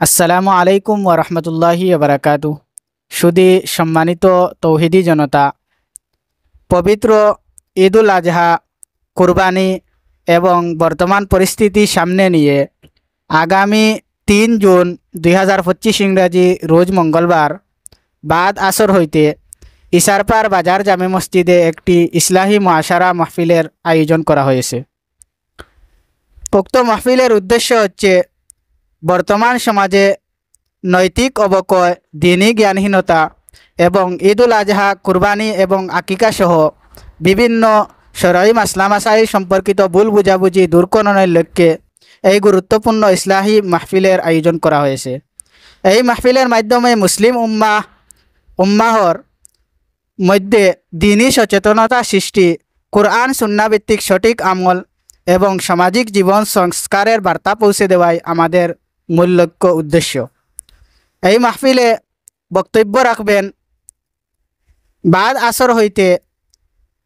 আসসালামু আলাইকুম ওরহমতুল্লাহি ওবরাকাতু। সুদী সম্মানিত তৌহিদি জনতা, পবিত্র ঈদুল আজহা, কুরবানি এবং বর্তমান পরিস্থিতি সামনে নিয়ে আগামী 3 জুন 2025 ইংরাজি রোজ মঙ্গলবার বাদ আসর হইতে ইসারপার বাজার জামে মসজিদে একটি ইসলাহি মুআশারা মাহফিলের আয়োজন করা হয়েছে। উক্ত মাহফিলের উদ্দেশ্য হচ্ছে বর্তমান সমাজে নৈতিক অবক্ষয়, দিনী জ্ঞানহীনতা এবং ঈদুল আজহা, কুরবানি এবং আকিকা সহ বিভিন্ন শরঈ মাসলা মাসাইল সম্পর্কিত ভুল বুঝাবুঝি দূরকরণের লক্ষ্যে এই গুরুত্বপূর্ণ ইসলাহি মাহফিলের আয়োজন করা হয়েছে। এই মাহফিলের মাধ্যমে মুসলিম উম্মাহর মধ্যে দিনী সচেতনতা সৃষ্টি, কুরআন সুন্নাহ ভিত্তিক সঠিক আমল এবং সামাজিক জীবন সংস্কারের বার্তা পৌঁছে দেওয়াই আমাদের মূল লক্ষ্য উদ্দেশ্য। এই মাহফিলে বক্তব্য রাখবেন বাদ আসর হইতে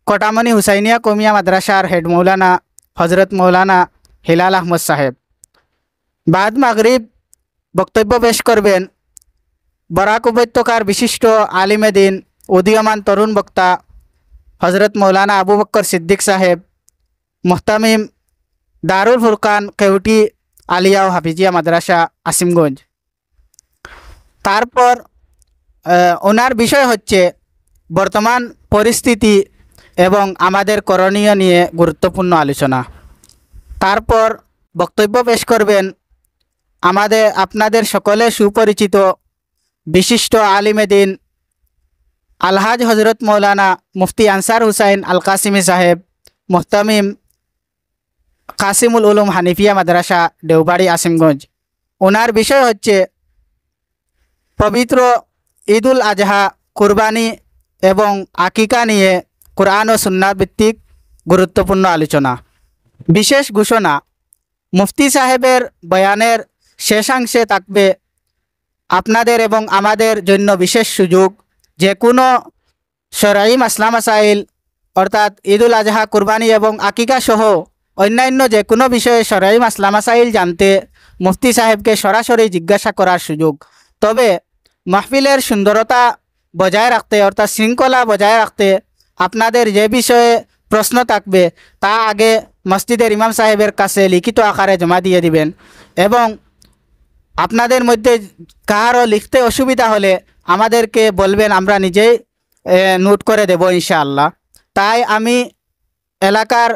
কটামনি হুসাইনিয়া কমিয়া মাদ্রাসার হেড মৌলানা হজরত মৌলানা হিলাল আহমদ সাহেব। বাদ মাগরিব বক্তব্য পেশ করবেন বরাক উপত্যকার বিশিষ্ট আলিমে দিন, উদীয়মান তরুণ বক্তা হজরত মৌলানা আবু বকর সিদ্দিক সাহেব, মুহতামিম দারুল ফুরকান কেউটি আলিয়া ও হাফিজিয়া মাদ্রাসা, আসিমগঞ্জ। তারপর ওনার বিষয় হচ্ছে বর্তমান পরিস্থিতি এবং আমাদের করণীয় নিয়ে গুরুত্বপূর্ণ আলোচনা। তারপর বক্তব্য পেশ করবেন আপনাদের সকলে সুপরিচিত বিশিষ্ট আলিমে দিন আলহাজ হজরত মৌলানা মুফতি আনসার হুসাইন আল কাসিমি সাহেব, মুহতামিম কাসিমুল উলুম হানিফিয়া মাদ্রাসা, দেওবাড়ি, আসিমগঞ্জ। ওনার বিষয় হচ্ছে পবিত্র ঈদুল আজহা, কুরবানি এবং আকিকা নিয়ে কুরআন ও সুন্নাহ ভিত্তিক গুরুত্বপূর্ণ আলোচনা। বিশেষ ঘোষণা, মুফতি সাহেবের বয়ানের শেষাংশে থাকবে আপনাদের এবং আমাদের জন্য বিশেষ সুযোগ। যে কোনো শরঈ মাসলা মাসাইল অর্থাৎ ঈদুল আজহা, কুরবানি এবং আকিকা সহ অন্যান্য যে কোনো বিষয়ে শরঈ মাসলা মাসাইল জানতে মুফতি সাহেবকে সরাসরি জিজ্ঞাসা করার সুযোগ। তবে মাহফিলের সুন্দরতা বজায় রাখতে অর্থাৎ শৃঙ্খলা বজায় রাখতে আপনাদের যে বিষয়ে প্রশ্ন থাকবে তা আগে মসজিদের ইমাম সাহেবের কাছে লিখিত আকারে জমা দিয়ে দিবেন এবং আপনাদের মধ্যে কারও লিখতে অসুবিধা হলে আমাদেরকে বলবেন, আমরা নিজেই নোট করে দেব ইনশাআল্লাহ। তাই আমি এলাকার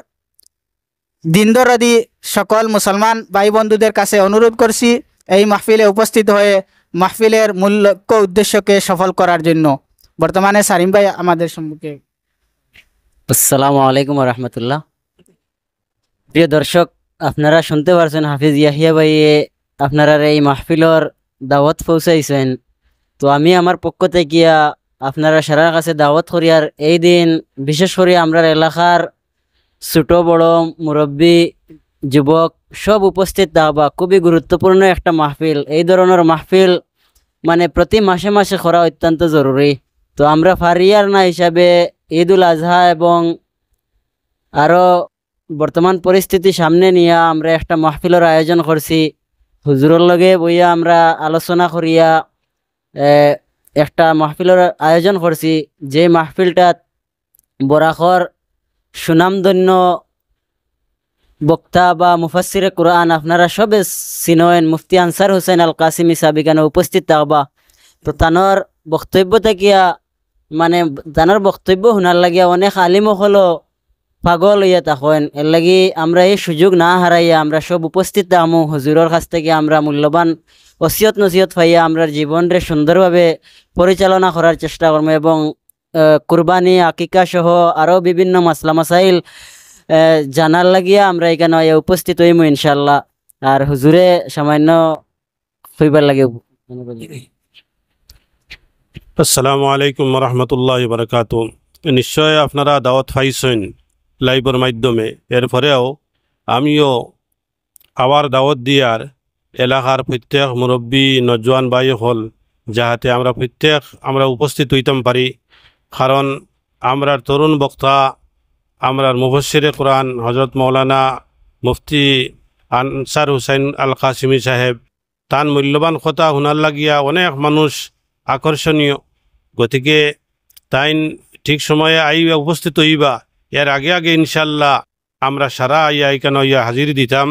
দিনদরদি সকল মুসলমান ভাই বন্ধুদের কাছে অনুরোধ করছি এই মাহফিলে উপস্থিত হয়ে মাহফিলের মূল লক্ষ্য উদ্দেশ্যকে সফল করার জন্য। বর্তমানে সারিম ভাই আমাদের সম্মুখে। আসসালামু আলাইকুম রহমতুল্লাহ। প্রিয় দর্শক, আপনারা শুনতে পারছেন হাফিজ ইয়াহিয়া ভাইয়ে আপনারা এই মাহফিলর দাওয়াত পৌঁছাইছেন। তো আমি আমার পক্ষ থেকে আপনারা সারার কাছে দাওয়াত করি। আর এই দিন বিশেষ করে আমরা এলাকার ছোট বড় মুরব্বী যুবক সব উপস্থিত থাকবা। খুবই গুরুত্বপূর্ণ একটা মাহফিল। এই ধরনের মাহফিল মানে প্রতি মাসে মাসে করা অত্যন্ত জরুরি। তো আমরা ফারিয়ার না হিসাবে ঈদুল আজহা এবং আরও বর্তমান পরিস্থিতি সামনে নিয়ে আমরা একটা মাহফিলের আয়োজন করছি। হুজুরের লগে বইয়া আমরা আলোচনা করিয়া একটা মাহফিলের আয়োজন করছি। যে মাহফিলটা বরাকর সুনামধন্য বক্তা বা মুফাসসিরে কুরআন আপনারা সবে চিনেন মুফতি আনসার হুসাইন আল কাসিমি সাহেব এখানে উপস্থিত থাকবা। তো তানোর বক্তব্য থাকিয়া মানে তানোর বক্তব্য শোনার লাগিয়া অনেক আলিম হলো পাগল হইয়া থাকেন। এর লাগি আমরা এই সুযোগ না হারাইয়া আমরা সব উপস্থিত থাকমু। হুজুরের কাছ থেকে আমরা মূল্যবান ওসিয়ত নসিহত পাইয়া আমরা জীবনরে সুন্দরভাবে পরিচালনা করার চেষ্টা করবো এবং কুরবানি, আকিকা সহ আরও বিভিন্ন মাসলা মাসাইল জানার লাগিয়া আমরা এখানে উপস্থিত হইমু ইনশাল্লাহ। আর হুজুরে সামান্য হইবার লাগে। আসসালামু আলাইকুম রহমতুল্লাহ বারাকাতু। নিশ্চয় আপনারা দাওয়াত পাইছেন লাইভের মাধ্যমে। এরপরেও আমিও আবার দাওয়াত দিয়ার এলাকার প্রত্যেক মুরব্বী নজওয়ান ভাই হল যাহাতে আমরা উপস্থিত হইতাম পারি। কারণ আমরা তরুণ বক্তা, আমরা মুফাসসিরে কুরআন হজরত মৌলানা মুফতি আনসার হুসাইন আল কাসিমি সাহেব তান মূল্যবান কথা শোনার লাগিয়া অনেক মানুষ আকর্ষণীয়, গতিকে তাইন ঠিক সময়ে আইবা উপস্থিত হইবা। এর আগে আগে ইনশাল্লাহ আমরা সারা আইয়া এখানে হাজির দিতাম।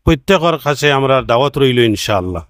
প্রত্যেকের কাছে আমরা দাওয়াত রইল ইনশাআল্লাহ।